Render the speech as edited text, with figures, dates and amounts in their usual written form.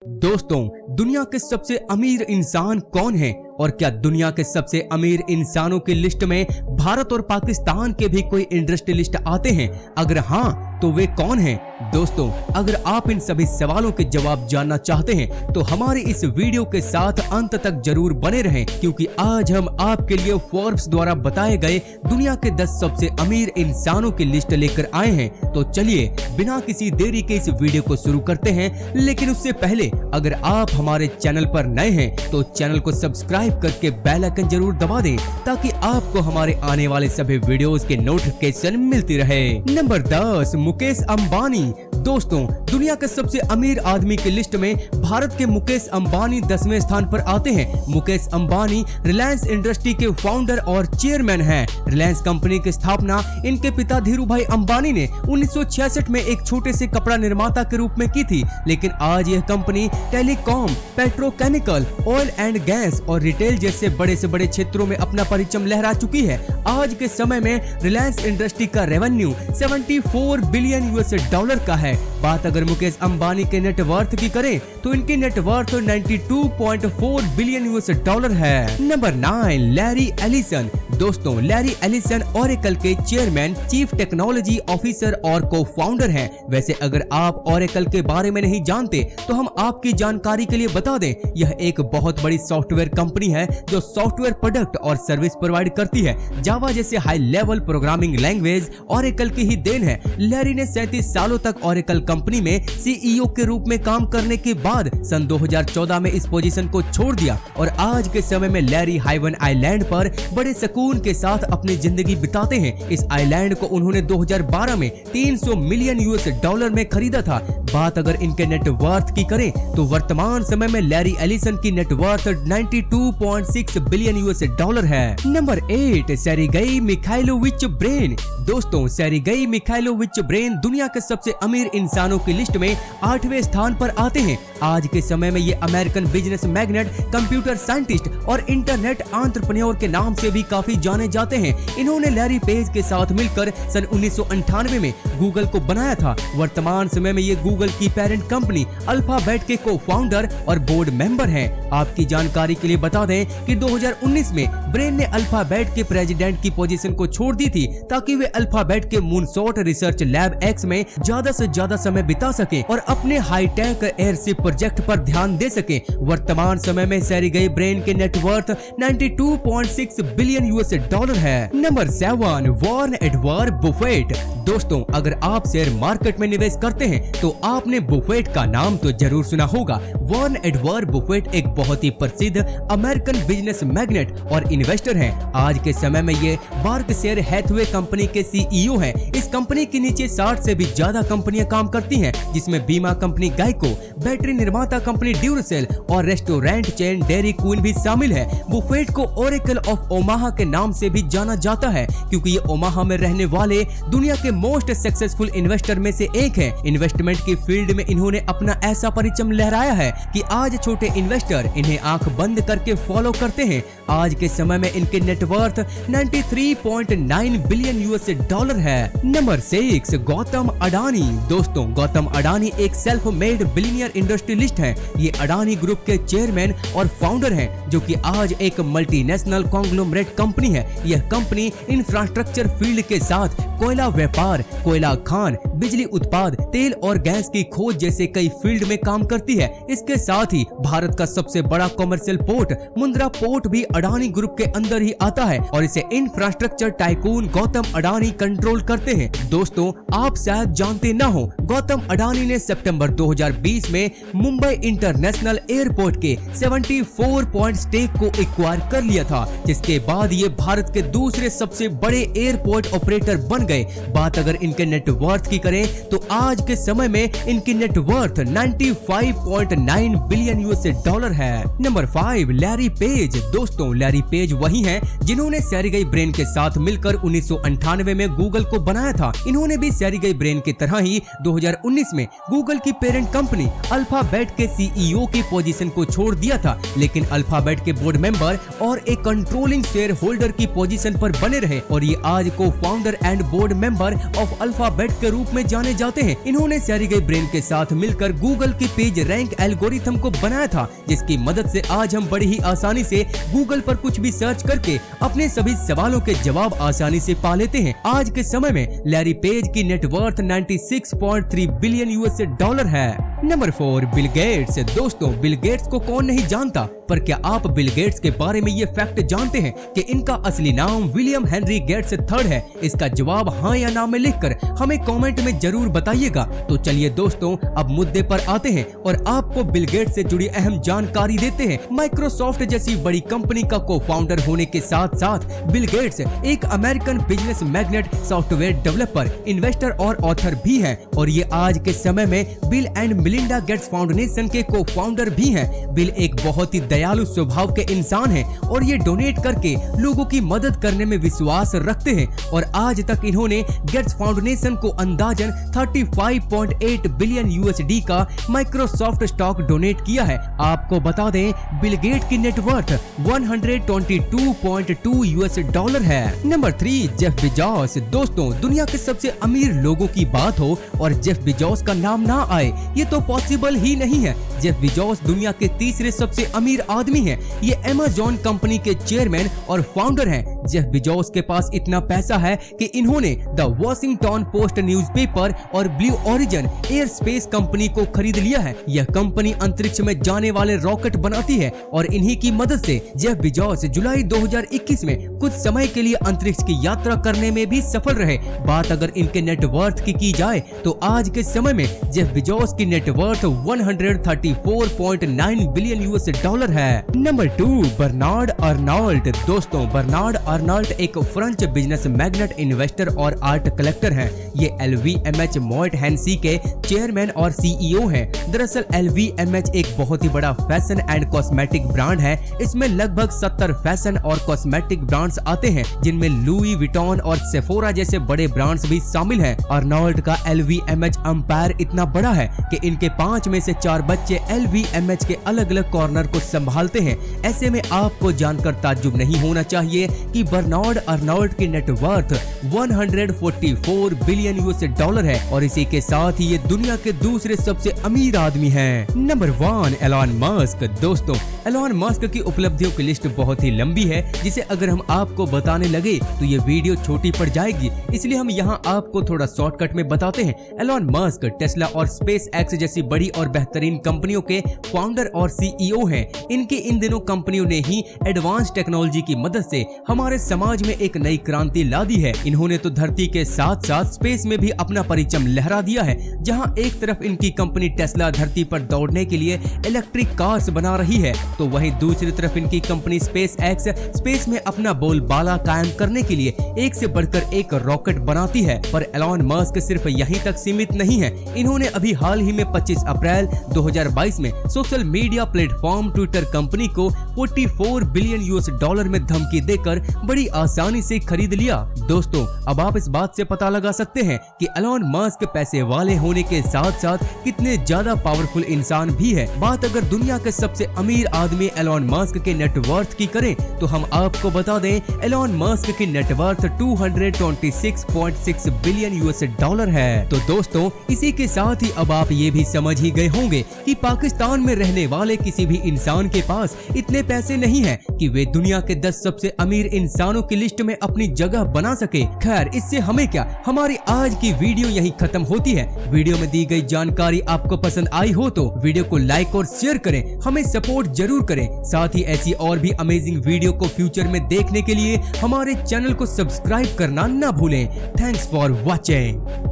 दोस्तों, दुनिया के सबसे अमीर इंसान कौन है और क्या दुनिया के सबसे अमीर इंसानों की लिस्ट में भारत और पाकिस्तान के भी कोई इंडस्ट्री लिस्ट आते हैं? अगर हाँ तो वे कौन हैं? दोस्तों, अगर आप इन सभी सवालों के जवाब जानना चाहते हैं तो हमारी इस वीडियो के साथ अंत तक जरूर बने रहें, क्योंकि आज हम आपके लिए फोर्ब्स द्वारा बताए गए दुनिया के 10 सबसे अमीर इंसानों की लिस्ट लेकर आए हैं। तो चलिए बिना किसी देरी के इस वीडियो को शुरू करते हैं। लेकिन उससे पहले अगर आप हमारे चैनल पर नए हैं तो चैनल को सब्सक्राइब करके बेल आइकन जरूर दबा दें, ताकि आपको हमारे आने वाले सभी वीडियोस के नोटिफिकेशन मिलती रहे। नंबर 10, मुकेश अंबानी। दोस्तों, दुनिया के सबसे अमीर आदमी की लिस्ट में भारत के मुकेश अंबानी 10वें स्थान पर आते हैं। मुकेश अंबानी रिलायंस इंडस्ट्री के फाउंडर और चेयरमैन हैं। रिलायंस कंपनी की स्थापना इनके पिता धीरूभाई अंबानी ने 1966 में एक छोटे से कपड़ा निर्माता के रूप में की थी, लेकिन आज यह company telecom, petrochemical, oil and gas और रिटेल जैसे बड़े से बड़े क्षेत्रों में अपना परचम लहरा चुकी है। आज के समय में रिलायंस इंडस्ट्री का रेवेन्यू 74 बिलियन US$ का है। बात अगर मुकेश अंबानी के नेटवर्थ की करें तो इनकी नेटवर्थ 92.4 बिलियन US$ है। Number 9, Larry Ellison. दोस्तों, लैरी एलिसन ओरेकल के चेयरमैन, चीफ टेक्नोलॉजी ऑफिसर और को फाउंडर हैं। वैसे अगर आप ओरेकल के बारे में नहीं जानते तो हम आपकी जानकारी के लिए बता दें, यह एक बहुत बड़ी सॉफ्टवेयर कंपनी है जो सॉफ्टवेयर प्रोडक्ट और सर्विस प्रोवाइड करती है। जावा जैसे high level programming language Oracle की ही देन है। लैरी ने 37 सालों तक ओरेकल कंपनी में CEO के रूप में काम करने के बाद सन 2014 में इस पोजीशन को छोड़ दिया और आज के समय में लैरी हाइवन आइलैंड पर बड़े सुकून के साथ अपनी जिंदगी बिताते हैं। इस आइलैंड को उन्होंने 2012 में 300 मिलियन US$ में खरीदा था। बात अगर इनके नेटवर्थ की करें तो वर्तमान समय में लैरी एलिसन की नेटवर्थ 92.6 बिलियन US$ है। Number 8, Sergey Mikhailovich Brin. दोस्तों, सेर्गेई मिखाइलोविच ब्रेन दुनिया के सबसे अमीर इंसानों की लिस्ट में 8वें स्थान पर आते हैं। आज के समय में ये American business magnet, computer scientist और इंटरनेट एंटरप्रेन्योर के नाम से भी काफी जाने जाते हैं। इन्होंने लैरी पेज के साथ मिलकर सन 1998 में गूगल को बनाया था। वर्तमान समय में ये गूगल की पेरेंट कंपनी अल्फाबेट के को फाउंडर और बोर्ड मेंबर हैं। आपकी जानकारी के लिए बता दें कि 2019 में ब्रेन ने अल्फाबेट के प्रेसिडेंट की पोजीशन को छोड़ दी थी, ताकि वे अल्फाबेट के मूनशॉट रिसर्च लैब एक्स में ज्यादा से ज्यादा समय बिता सके और अपने हाईटेक एयरशिप प्रोजेक्ट पर ध्यान दे सके। वर्तमान समय में सेर्गेई ब्रेन के नेटवर्थ 92.6 बिलियन US$ है। Number 7, Warren Edward Buffett. दोस्तों, अगर आप शेयर मार्केट में निवेश करते हैं तो आपने बुफेट का नाम तो जरूर सुना होगा। वॉरेन एडवर्ड बुफेट एक बहुत ही प्रसिद्ध अमेरिकन बिजनेस मैग्नेट और इन्वेस्टर हैं। आज के समय में ये बर्कशायर हैथवे कंपनी के CEO हैं। इस कंपनी के नीचे 60 से भी ज्यादा कंपनियां काम करती हैं, जिसमें बीमा कंपनी गाइको, बैटरी निर्माता कंपनी ड्यूरासेल और रेस्टोरेंट चेन डेयरी क्वीन भी शामिल है। बुफेट को ओरेकल ऑफ ओमाहा के नाम से भी जाना जाता है, क्योंकि ये ओमाहा में रहने वाले दुनिया के मोस्ट सक्सेसफुल इन्वेस्टर में से एक है। इन्वेस्टमेंट की फील्ड में इन्होंने अपना ऐसा परचम लहराया है कि आज छोटे इन्वेस्टर इन्हें आंख बंद करके फॉलो करते हैं। आज के समय में इनके नेटवर्थ 93.9 बिलियन US$ है। नंबर 6, गौतम अडानी। दोस्तों, गौतम अडानी एक सेल्फ मेड बिलियनियर इंडस्ट्रियलिस्ट हैं। ये अडानी ग्रुप के चेयरमैन और फाउंडर हैं, जो कि आज एक मल्टीनेशनल कॉन्ग्लोमरेट कंपनी है। यह कंपनी इंफ्रास्ट्रक्चर फील्ड के साथ कोयला व्यापार, कोयला खान, बिजली उत्पाद, तेल और गैस की खोज जैसे कई फील्ड में काम करती है। इसके साथ ही भारत का सबसे बड़ा कमर्शियल पोर्ट मुंद्रा पोर्ट भी अडानी ग्रुप के अंदर ही आता है और इसे infrastructure tycoon Gautam Adani control करते हैं। दोस्तों, आप शायद जानते न हो, गौतम अडानी ने सितंबर 2020 में मुंबई इंटरनेशनल एयरपोर्ट के 74% स्टेक को एक्वायर कर लिया था, जिसके बाद ये भारत के दूसरे सबसे बड़े एयरपोर्ट ऑपरेटर बन गए। बात अगर इनके नेटवर्थ की करें तो आज के समय में इनकी नेटवर्थ 95.9 बिलियन US$ है। Number 5, Larry page. दोस्तों, लैरी पेज वही हैं जिन्होंने सेर्गेई ब्रेन के साथ मिलकर 1998 में गूगल को बनाया था। इन्होंने भी सेर्गेई ब्रेन की तरह ही 2019 में गूगल की पेरेंट कंपनी अल्फाबेट के CEO की पोजीशन को छोड़ दिया था, लेकिन अल्फाबेट अल्फाबेट के बोर्ड मेंबर और एक कंट्रोलिंग शेयर होल्डर की पोजीशन पर बने रहे और ये आज को founder and board member of alphabet के रूप में जाने जाते हैं। इन्होंने सेर्गेई ब्रिन के साथ मिलकर गूगल की पेज रैंक एल्गोरिथम को बनाया था, जिसकी मदद से आज हम बड़ी ही आसानी से गूगल पर कुछ भी सर्च करके अपने सभी सवालों के जवाब आसानी से पा लेते हैं। आज के समय में लैरी पेज की नेटवर्थ 96.3 बिलियन यूएस डॉलर है। Number 4, Bill Gates. दोस्तों, बिल गेट्स को कौन नहीं जानता, पर क्या आप बिल गेट्स के बारे में ये फैक्ट जानते हैं कि इनका असली नाम विलियम हेनरी गेट्स III है? इसका जवाब हाँ या ना में लिखकर हमें कमेंट में जरूर बताइएगा। तो चलिए दोस्तों, अब मुद्दे पर आते हैं और आपको बिल गेट्स से जुड़ी अहम जानकारी देते हैं। माइक्रोसॉफ्ट जैसी बड़ी कंपनी का को-फाउंडर होने के साथ साथ बिल गेट्स एक American business magnet, software developer, investor और ऑथर भी है और ये आज के समय में bill and Melinda Gates foundation के को-फाउंडर भी हैं। बिल एक बहुत ही दयालु स्वभाव के इंसान हैं और ये डोनेट करके लोगों की मदद करने में विश्वास रखते हैं और आज तक इन्होंने गेट्स फाउंडेशन को अंदाजन 35.8 बिलियन USD का माइक्रोसॉफ्ट स्टॉक डोनेट किया है। आपको बता दें, बिल गेट की नेटवर्थ 122.2 US डॉलर है। Number 3, Jeff Bezos. दोस्तों, दुनिया के सबसे अमीर लोगों की बात हो और जेफ बेजोस का नाम ना आए, ये तो पॉसिबल ही नहीं है। जेफ बेजोस दुनिया के तीसरे सबसे अमीर आदमी हैं। ये अमेज़न कंपनी के चेयरमैन और फाउंडर हैं। जेफ बेजोस के पास इतना पैसा है कि इन्होंने द वॉशिंगटन पोस्ट न्यूज़पेपर और blue origin air space company को खरीद लिया है। यह कंपनी अंतरिक्ष में जाने वाले रॉकेट बनाती है और इन्हीं की मदद से जेफ बेजोस जुलाई 2021 में कुछ समय के लिए अंतरिक्ष की यात्रा करने में भी सफल रहे। बात अगर इनके नेटवर्थ की जाए तो आज के समय में जेफ बेजोस की नेटवर्थ 134.9 बिलियन $US है। Number 2, Bernard Arnault. दोस्तों, बर्नार्ड अर्नॉल्ट एक फ्रेंच बिजनेस मैग्नेट, इन्वेस्टर और आर्ट कलेक्टर हैं। ये LVMH मोट हेनेसी के चेयरमैन और CEO हैं। दरअसल LVMH एक बहुत ही बड़ा फैशन एंड कॉस्मेटिक ब्रांड है। इसमें लगभग 70 फैशन और कॉस्मेटिक ब्रांड्स आते हैं, जिनमें लुई विटॉन और सेफोरा जैसे बड़े ब्रांड्स भी शामिल हैं। अर्नॉल्ट का LVMH एम्पायर इतना बड़ा है कि इनके 5 में से 4 बच्चे LVMH के अलग अलग कॉर्नर को संभालते हैं। ऐसे में आपको जानकर ताज्जुब नहीं होना चाहिए कि बर्नार्ड अर्नॉल्ट की नेटवर्थ 144 बिलियन $US है और इसी के साथ ही ये दुनिया के दूसरे सबसे अमीर आदमी हैं। Number 1, Elon Musk. दोस्तों, एलन मस्क की उपलब्धियों की लिस्ट बहुत ही लंबी है, जिसे अगर हम आपको बताने लगे तो ये वीडियो छोटी पड़ जाएगी, इसलिए हम यहाँ आपको थोड़ा शॉर्टकट में बताते हैं। एलन मस्क टेस्ला और स्पेस एक्स जैसी बड़ी और बेहतरीन कंपनियों के फाउंडर और CEO हैं। इनकी इन दिनों कंपनियों ने ही एडवांस टेक्नोलॉजी की मदद से हमारे समाज में एक नई क्रांति ला दी है। इन्होंने तो धरती के साथ साथ स्पेस में भी अपना परचम लहरा दिया है। जहां एक तरफ इनकी कंपनी टेस्ला धरती पर दौड़ने के लिए इलेक्ट्रिक कार्स बना रही है, तो वहीं दूसरी तरफ इनकी कंपनी स्पेस एक्स स्पेस में अपना बोलबाला कायम करने के लिए एक से बढ़कर एक रॉकेट बनाती है। पर एलन मस्क सिर्फ यहीं तक सीमित नहीं है। इन्होंने अभी हाल ही में 25 अप्रैल 2022 में social media platform Twitter company को 44 बिलियन $US में धमकी देकर बड़ी आसानी से खरीद लिया। दोस्तों, अब आप इस बात से पता लगा सकते हैं कि एलन मस्क पैसे वाले होने के साथ साथ कितने ज्यादा पावरफुल इंसान भी है। बात अगर दुनिया के सबसे अमीर आदमी एलन मस्क के नेटवर्थ की करें तो हम आपको बता दें, एलन मस्क की नेटवर्थ 226.6 बिलियन $US है। तो दोस्तों, इसी के साथ ही अब आप ये भी समझ ही गए होंगे कि पाकिस्तान में रहने वाले किसी भी इंसान के पास इतने पैसे नहीं हैं कि वे दुनिया के 10 सबसे अमीर इंसानों की लिस्ट में अपनी जगह बना सके। खैर, इससे हमें क्या, हमारी आज की वीडियो यहीं खत्म होती है। वीडियो में दी गई जानकारी आपको पसंद आई हो तो वीडियो को लाइक और शेयर करें, हमें सपोर्ट जरूर करें। साथ ही ऐसी और भी अमेजिंग वीडियो को फ्यूचर में देखने के लिए हमारे चैनल को सब्सक्राइब करना ना भूलें। Thanks for watching.